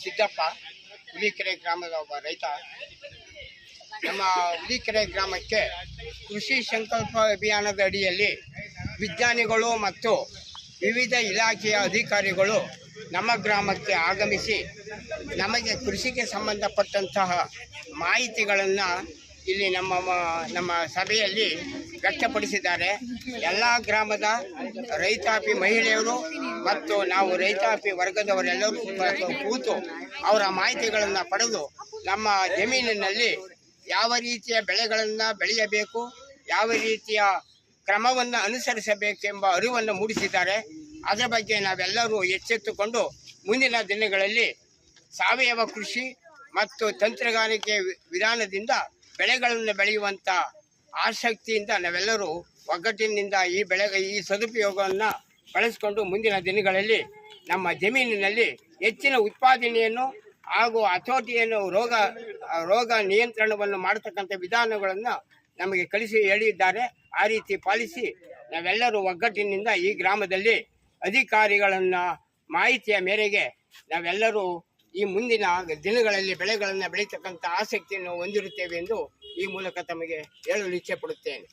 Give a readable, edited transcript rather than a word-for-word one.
ಸಿದ್ದಪ್ಪ, ಹುಲಿಕೆರೆ ಗ್ರಾಮದ ಒಬ್ಬ ರೈತ. ನಮ್ಮ ಹುಲಿಕೆರೆ ಗ್ರಾಮಕ್ಕೆ ಕೃಷಿ ಸಂಕಲ್ಪ ಅಭಿಯಾನದ ಅಡಿಯಲ್ಲಿ ವಿಜ್ಞಾನಿಗಳು ಮತ್ತು ವಿವಿಧ ಇಲಾಖೆಯ ಅಧಿಕಾರಿಗಳು ನಮ್ಮ ಗ್ರಾಮಕ್ಕೆ ಆಗಮಿಸಿ ನಮಗೆ ಕೃಷಿಗೆ ಸಂಬಂಧಪಟ್ಟಂತಹ ಮಾಹಿತಿಗಳನ್ನು ಇಲ್ಲಿ ನಮ್ಮ ಸಭೆಯಲ್ಲಿ ವ್ಯಕ್ತಪಡಿಸಿದ್ದಾರೆ. ಎಲ್ಲ ಗ್ರಾಮದ ರೈತಾಪಿ ಮಹಿಳೆಯರು ಮತ್ತು ನಾವು ರೈತಾಪಿ ವರ್ಗದವರೆಲ್ಲರೂ ಕೂತು ಅವರ ಮಾಹಿತಿಗಳನ್ನು ಪಡೆದು ನಮ್ಮ ಜಮೀನಿನಲ್ಲಿ ಯಾವ ರೀತಿಯ ಬೆಳೆಗಳನ್ನು ಬೆಳೆಯಬೇಕು, ಯಾವ ರೀತಿಯ ಕ್ರಮವನ್ನು ಅನುಸರಿಸಬೇಕೆಂಬ ಅರಿವನ್ನು ಮೂಡಿಸಿದ್ದಾರೆ. ಅದರ ಬಗ್ಗೆ ನಾವೆಲ್ಲರೂ ಎಚ್ಚೆತ್ತುಕೊಂಡು ಮುಂದಿನ ದಿನಗಳಲ್ಲಿ ಸಾವಯವ ಕೃಷಿ ಮತ್ತು ತಂತ್ರಗಾರಿಕೆ ವಿಧಾನದಿಂದ ಬೆಳೆಗಳನ್ನು ಬೆಳೆಯುವಂಥ ಆಸಕ್ತಿಯಿಂದ ನಾವೆಲ್ಲರೂ ಒಗ್ಗಟ್ಟಿನಿಂದ ಈ ಸದುಪಯೋಗವನ್ನು ಬಳಸಿಕೊಂಡು ಮುಂದಿನ ದಿನಗಳಲ್ಲಿ ನಮ್ಮ ಜಮೀನಿನಲ್ಲಿ ಹೆಚ್ಚಿನ ಉತ್ಪಾದನೆಯನ್ನು ಹಾಗೂ ಹತೋಟಿಯನ್ನು ರೋಗ ನಿಯಂತ್ರಣವನ್ನು ಮಾಡತಕ್ಕಂಥ ವಿಧಾನಗಳನ್ನು ನಮಗೆ ಕಲಿಸಿ ಹೇಳಿದ್ದಾರೆ. ಆ ರೀತಿ ಪಾಲಿಸಿ ನಾವೆಲ್ಲರೂ ಒಗ್ಗಟ್ಟಿನಿಂದ ಈ ಗ್ರಾಮದಲ್ಲಿ ಅಧಿಕಾರಿಗಳನ್ನು ಮಾಹಿತಿಯ ಮೇರೆಗೆ ನಾವೆಲ್ಲರೂ ಈ ಮುಂದಿನ ದಿನಗಳಲ್ಲಿ ಬೆಳೆಗಳನ್ನು ಬೆಳೀತಕ್ಕಂಥ ಆಸಕ್ತಿಯನ್ನು ಹೊಂದಿರುತ್ತೇವೆ ಎಂದು ಈ ಮೂಲಕ ತಮಗೆ ಹೇಳಲು ಇಚ್ಛೆ ಪಡುತ್ತೇನೆ.